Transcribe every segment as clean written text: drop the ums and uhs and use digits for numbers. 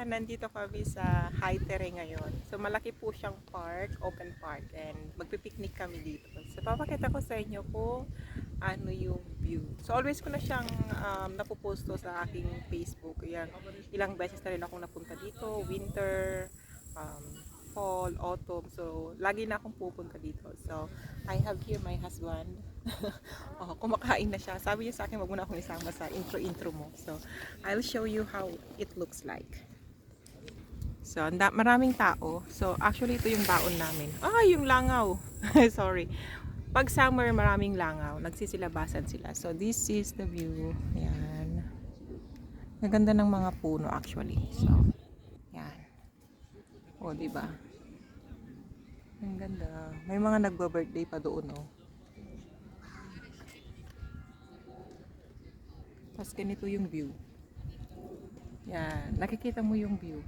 Ayan, nandito kami sa High Terrain ngayon. So malaki po siyang park, open park, and magpipiknik kami dito. So papakita ko sa inyo kung ano yung view. So always ko na siyang napuposto sa aking Facebook. Ayan, ilang beses na rin akong napunta dito, winter, fall, autumn. So lagi na akong pupunta dito. So I have here my husband. Oh, kumakain na siya. Sabi niya sa akin, wag mo na akong isama sa intro mo. So I'll show you how it looks like. So, maraming tao. So, actually ito yung baon namin. Ah, yung langaw. Sorry. Pag summer, maraming langaw. Nagsisilabasan sila. So, this is the view. Yan. Maganda ng mga puno actually. So, yan. O, diba? Ang ganda. May mga nagba-birthday pa doon, oh. Tapos ganito yung view. Yan. Nakikita mo yung view.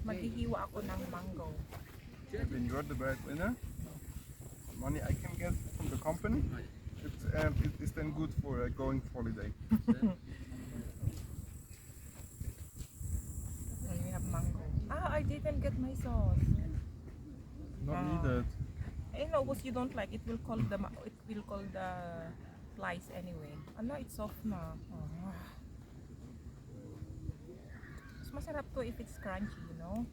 Maghihiwa ako ng mango. When you're the breadwinner, money I can get from the company, it is then good for going holiday. And we have mango. Ah, I didn't get my sauce. Not needed. I know, because you don't like it will call the flies anyway. Ano, it's soft na. Oh. Mas masarap to if it's crunchy, you know.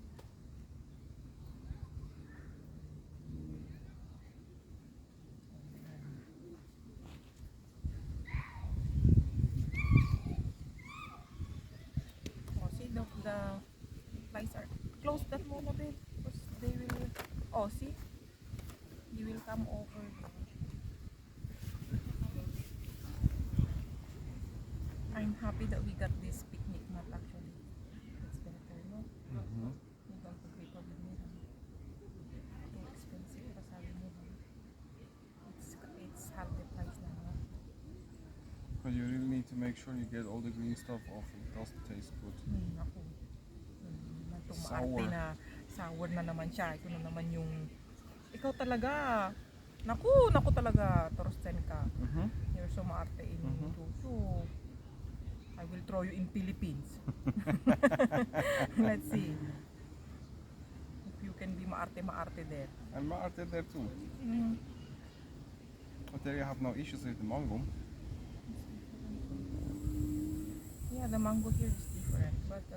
Oh, see the flies are close that muna, babe, because they will. Oh, see, they will come over. I'm happy that we got this picnic mat actually. It's better, no? You don't agree with me, huh? Too expensive pa sabi mo, huh? It's half the price na, huh? But you really need to make sure you get all the green stuff off. It doesn't taste good. Ako. Sour. Tumaarte na sour na naman siya. Ito na naman yung ikaw talaga. Naku talaga. Torsten ka. You're so maarte in Tutu. I will throw you in Philippines. Let's see. If you can be maarte there. And Maarte there too. But there you have no issues with the mango. Yeah, the mango here is different. But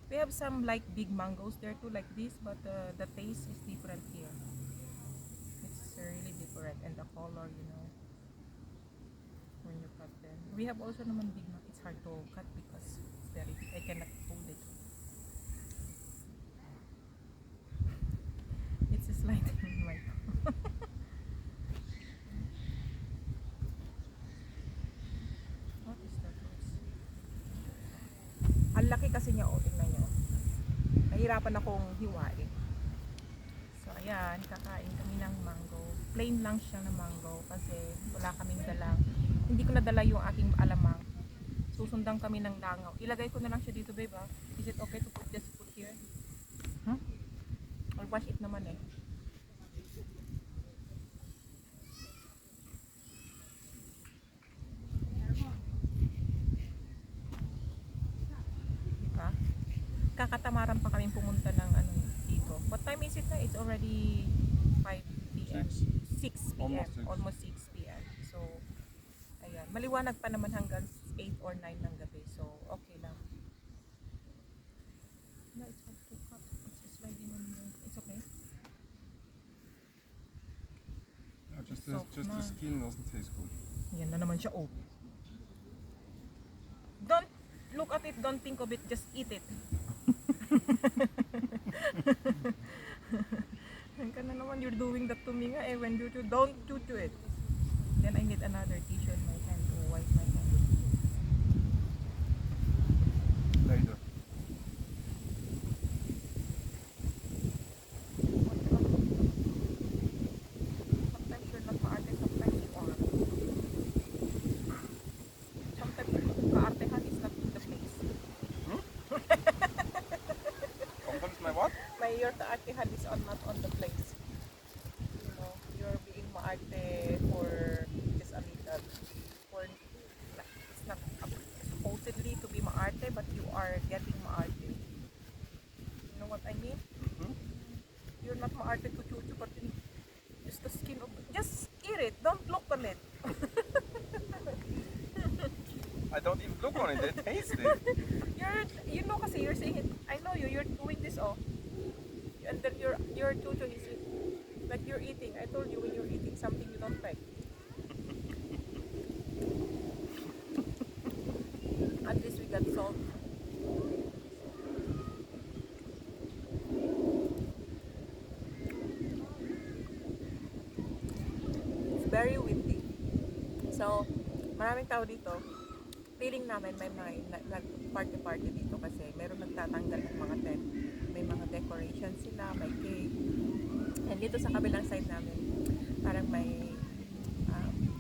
we have some like big mangoes there too, like this. But the taste is different here. It's really different. And the color, you know. When you cut them. We have also naman big mango. It's hard to cut because it's very big. I cannot hold it. It's sliding in my What is that? Ang laki kasi niya, oh, tingnan nyo. Nahirapan akong hiwain. So ayan, kakain kami ng mango. Plain lang siya na mango kasi wala kaming dalang. Hindi ko nadala yung aking alamang. Susundan kami ng langaw. Ilagay ko na lang siya dito, babe, ha? Is it okay to just put here? I'll wash it naman eh. Diba? Kakatamaran pa kami pumunta ng ano dito. What time is it na? It's already 5 p.m. 6 p.m. Almost 6 p.m. So, ayan. Maliwanag pa naman hanggang 8 or 9 ng gabi. So, okay lang. No, it's hard to cut. It's sliding on you. It's okay. Yeah, just the skin doesn't taste good. Yan na naman siya. Oh. Don't look at it. Don't think of it. Just eat it. Ka na naman, you're doing that to me nga eh. When you don't chew it. Then I need another tissue in my hand to wipe my hand. Later. Sometimes you're not maarte, sometimes you are. Sometimes kaartehan is not in the place. Sometimes my what? Your kaartehan is not on the place. You know, you're being maarte for just a little. For it's not I don't even look on it, I taste it. You know kasi you're saying it. I know you're doing this and then your tutu is like you're eating. I told you when you're eating something you don't like. At least we got salt. It's very windy. So, maraming tao dito. Feeling namin may nag-party-party dito kasi meron nagtatanggal ng mga tent. May mga decorations sila, may cake. And dito sa kabilang side namin, parang may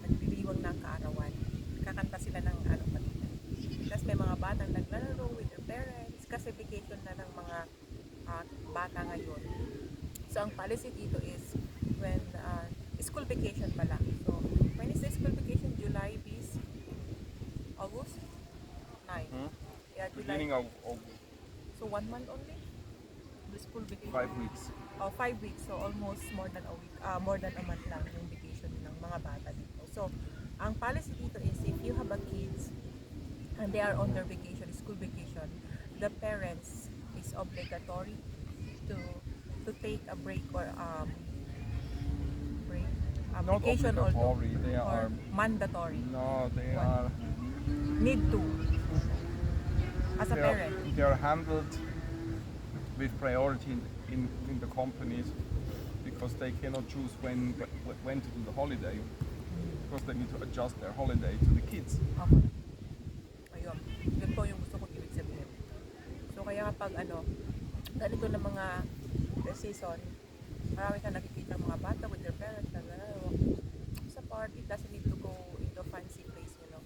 nagdiriwang ng kaarawan. Kakanta sila ng ano pa dito. Tapos may mga batang naglalaro with their parents kasi vacation na ng mga bata ngayon. So ang policy dito is when school vacation pala. So when is the school vacation? July bis? August? 9. Yeah, July. Beginning of August. So 1 month only? The school vacation? 5 weeks. Oh, 5 weeks. So almost more than a week, more than a month lang yung vacation ng mga bata dito. So ang policy dito is if you have a kids and they are on their vacation, school vacation, the parents is obligatory to take a break or Not vacation obligatory, they or are. mandatory. No, they What? are. Need to as a They parent. are handled with priority in the companies because they cannot choose when to do the holiday because they need to adjust their holiday to the kids. Okay. Ayun. Yun po yung gusto kong ibig sabihin. So kaya kapag ganito na mga season, marami kang nakikita mga bata with their parents na sa park. It doesn't need to go into fancy place, you know.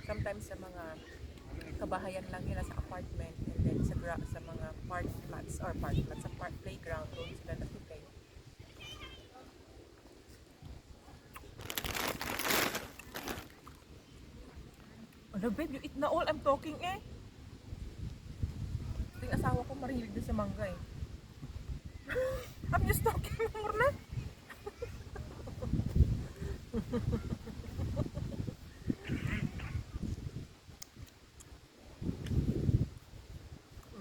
Sometimes sa mga kabahayan lang nila sa apartment and then sa mga park flats sa park playground doon sila nag-play. Ano babe, you eat na all, I'm talking eh. Yung asawa ko marilig din sa mangga eh. I'm just talking more na.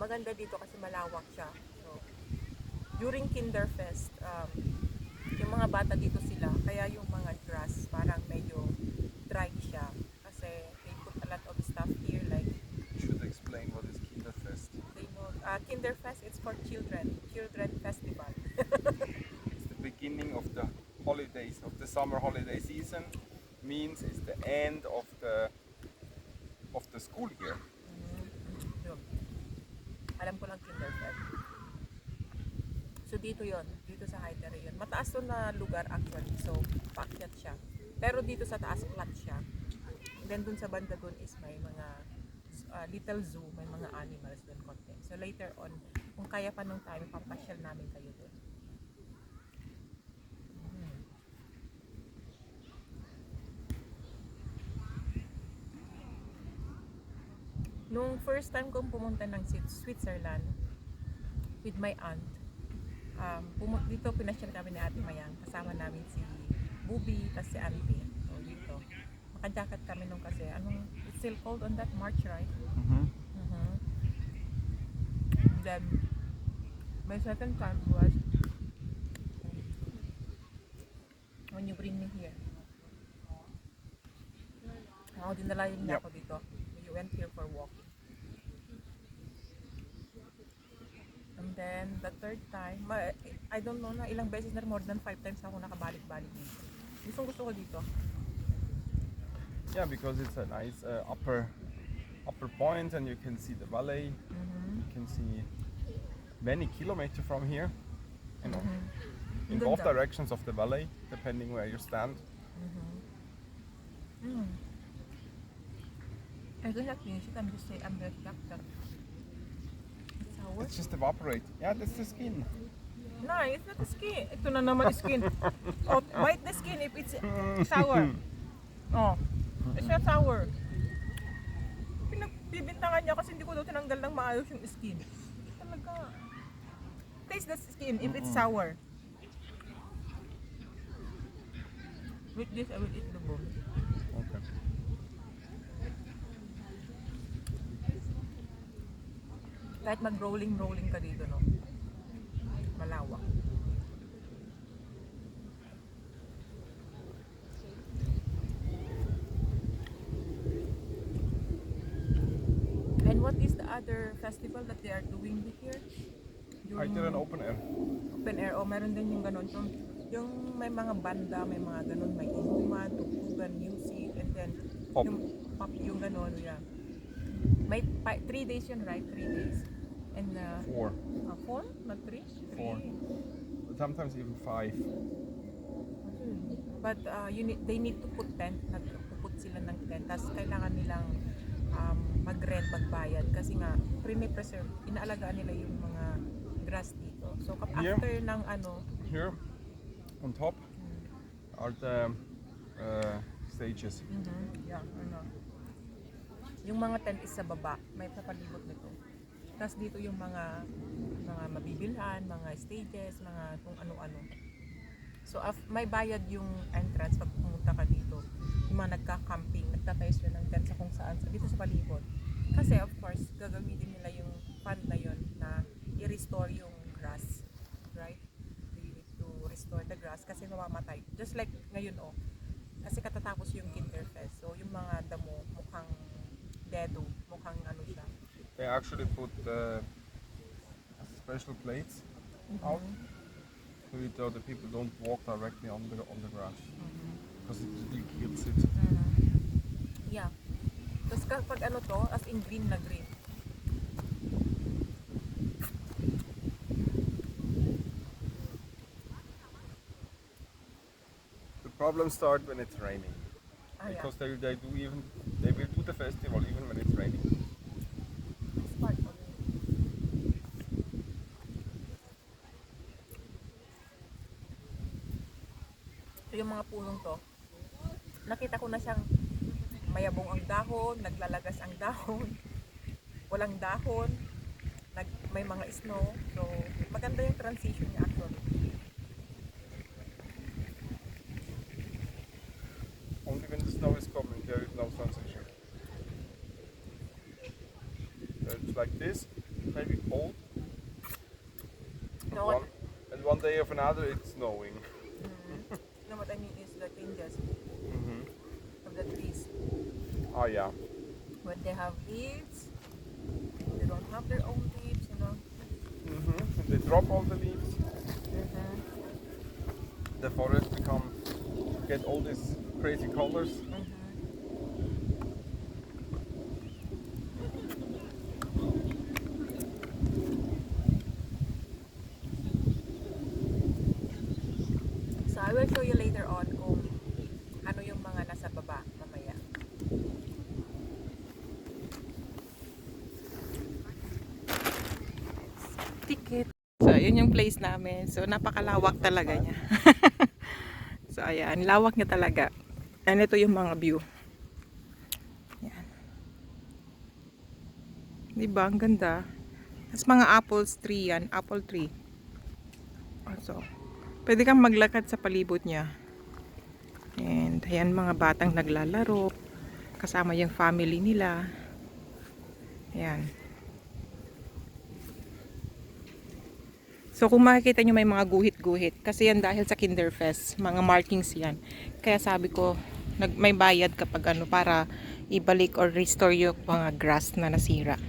Maganda dito kasi malawak siya. So, during Kinderfest, yung mga bata dito sila, kaya yung mga grass parang medyo dry siya. Kasi they put a lot of stuff here like You should explain what is Kinderfest. they know, Kinderfest it's for children festival. It's the beginning of the holidays, of the summer holiday season. Means it's the end of the school year. Yun. Alam ko lang Kinderfest. So dito yon, dito sa Haitere yun. Mataas to na lugar actually, so paakyat siya. Pero dito sa taas flat siya. And then dun sa banda dun is may mga little zoo, may mga animals dun konti. So later on, kung kaya pa nung time, papasyal namin kayo dun. Nung first time kong pumunta ng Switzerland with my aunt, dito pinasyal kami ni Ate Mayang. Kasama namin si Bubi, tas si Auntie. So dito, maka-jacket kami nung kasi, it's still cold on that March, right? Then, my second time was when you bring me here. Dinalayan niya Yep. ako dito. We went here for walking. And then, the third time, I don't know na ilang beses na, more than 5 times ako nakabalik-balik dito. Gusto ko dito. Yeah, because it's a nice upper point and you can see the valley. You can see many kilometers from here. You know, in both Ganda. directions of the valley, depending where you stand. I don't have finish it. I'm just saying, I'm very shocked that it's sour. It's just evaporate. Yeah, that's the skin. No, it's not the skin. Ito na naman skin. Oh, bite the skin if it's sour. Oh, it's not sour. Pinagbibintangan niya kasi hindi ko daw tinanggal ng maayos yung skin. Talaga. Taste the skin if it's sour. With this, I will eat the bone. Okay. Kahit mag-rolling ka dito, no? Malawak. And what is the other festival that they are doing here? I did an open air. Open air. O, meron din yung ganun. Yung may mga banda, may mga ganun, may inuman, tugtugan, music, and then Pop. yung pop, yung ganun, yeah. May 3 days yun, right? 3 days. And 4. 4? Not 3? 4. Sometimes even 5. But they need to put tent. Nagpuput sila ng tent. Tapos kailangan nilang mag-rent, magbayad. Kasi nga, preserve, inaalagaan nila yung mga grass dito. So Here? after ng ano, Here on top are the stages. yeah, ano. Yung mga tent is sa baba, may papalibot nito. Tapos dito yung mga mabibilhan, mga stages, mga kung ano-ano. So may bayad yung entrance pag pumunta ka dito. Yung mga nagka-camping, nagtatayo sila ng tent sa kung saan, dito sa palibot. Kasi of course, gagamitin nila yung fund na yun na i-restore yung grass. Right? They need to restore the grass kasi mamamatay. Just like ngayon kasi katatapos yung Kinderfest. So yung mga damo mukhang dedo, mukhang ano siya. They actually put special plates out so the people don't walk directly on the grass because it really kills it. Yeah. Tapos kapag ano to, as in green na green. The problems start when it's raining because they will do the festival even when it's raining. It's part of it. So yung mga punong to, nakita ko na siyang mayabong ang dahon, naglalagas ang dahon, walang dahon, may mga snow. So maganda yung transition niya actually. Only when the snow is coming there is no transition. It's like this, maybe cold. No, And one day of another it's snowing. no, what I mean is the changes of the trees. Oh yeah. When they have leaves, they don't have their own leaves, you know. And they drop all the leaves. The forest get all these crazy colors. So I will show you later on kung ano yung mga nasa baba mamaya. Ticket. So yun yung place namin. So napakalawak talaga niya. So ayan, lawak niya talaga. And ito yung mga view. Yan. Diba? Ang ganda. Tapos mga apples tree yan. Apple tree. So, pwede kang maglakad sa palibot niya. And ayan mga batang naglalaro. Kasama yung family nila. Ayan. So kung makikita nyo may mga guhit-guhit. Kasi yan dahil sa Kinderfest. Mga markings yan. Kaya sabi ko, may bayad kapag ano para ibalik or restore yung mga grass na nasira.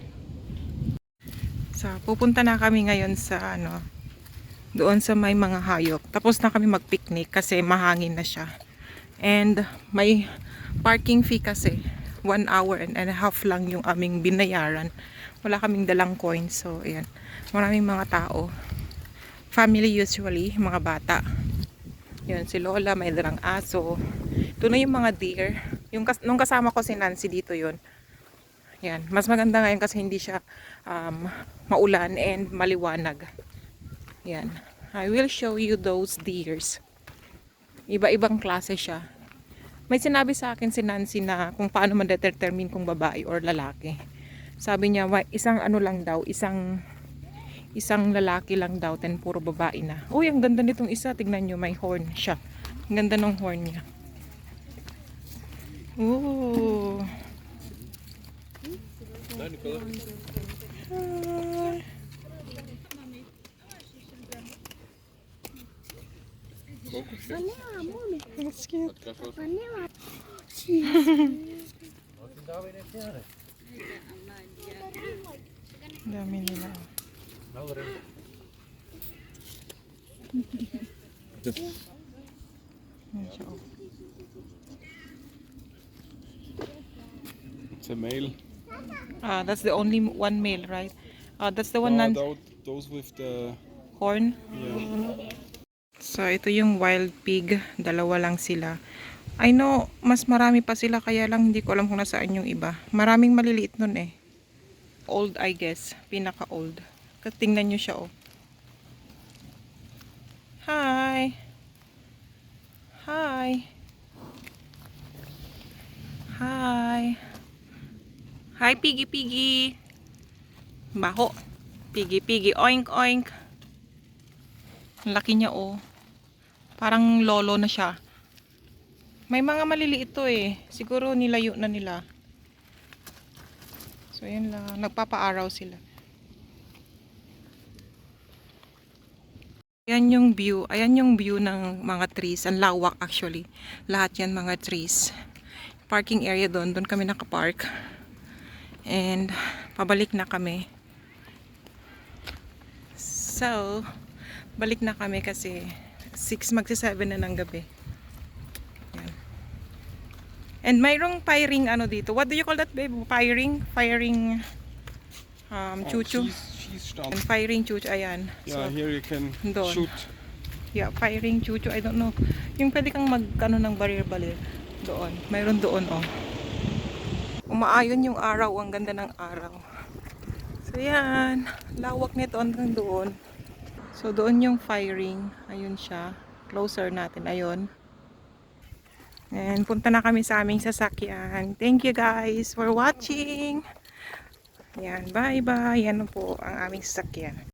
So pupunta na kami ngayon sa ano, doon sa may mga hayop. Tapos na kami mag-picnic kasi mahangin na siya. And may parking fee kasi. 1 hour and a half lang yung aming binayaran. Wala kaming dalang coins. So ayan, maraming mga tao. Family usually, mga bata. Yun, si Lola, may dalang aso. Ito na yung mga deer. Nung kasama ko si Nancy dito yun. Yan, mas maganda ngayon kasi hindi siya maulan and maliwanag. Yan. I will show you those deers. Iba-ibang klase siya. May sinabi sa akin si Nancy na kung paano ma-determine kung babae or lalaki. Sabi niya, isang ano lang daw, isang lalaki lang daw, then puro babae na. Uy, ang ganda nitong isa. Tignan nyo, may horn siya. Ang ganda ng horn niya. Ooh. That's cute. Dami nila. Yan siya, oh. It's a male. That's the only one male, right? That's the one Those with the horn. yeah. So, ito yung wild pig. Dalawa lang sila. I know, mas marami pa sila, kaya lang hindi ko alam kung nasaan yung iba. Maraming maliliit nun eh. Old, I guess. Pinaka-old. Kasi tingnan nyo siya, oh. Hi! Hi! Hi! Hi, piggy piggy! Baho! Piggy piggy! Oink oink! Ang laki niya, oh. Parang lolo na siya. May mga maliliit to eh. Siguro nilayo na nila. So, yun lang. Nagpapaaraw sila. Ayan yung view. Ayan yung view ng mga trees. Ang lawak actually. Lahat yan mga trees. Parking area doon. Doon kami nakapark. And, pabalik na kami. So, balik na kami kasi 6 magsi-7 na ng gabi. Yan. And mayroong firing ano dito. What do you call that, babe? Firing? Firing chuchu. She's start. And firing chuchu. Ayan. Yeah, So, here you can doon. shoot. Yeah, firing chuchu. I don't know. Yung pwede kang magkano ng barir-balir. Doon. Mayroon doon, oh. Umaayon yung araw. Ang ganda ng araw. So, yan. Lawak nito hanggang doon. So, doon yung firing. Ayun siya. Closer natin. Ayun. And punta na kami sa aming sasakyan. Thank you guys for watching. Yan. Bye-bye. Yan po ang aming sasakyan.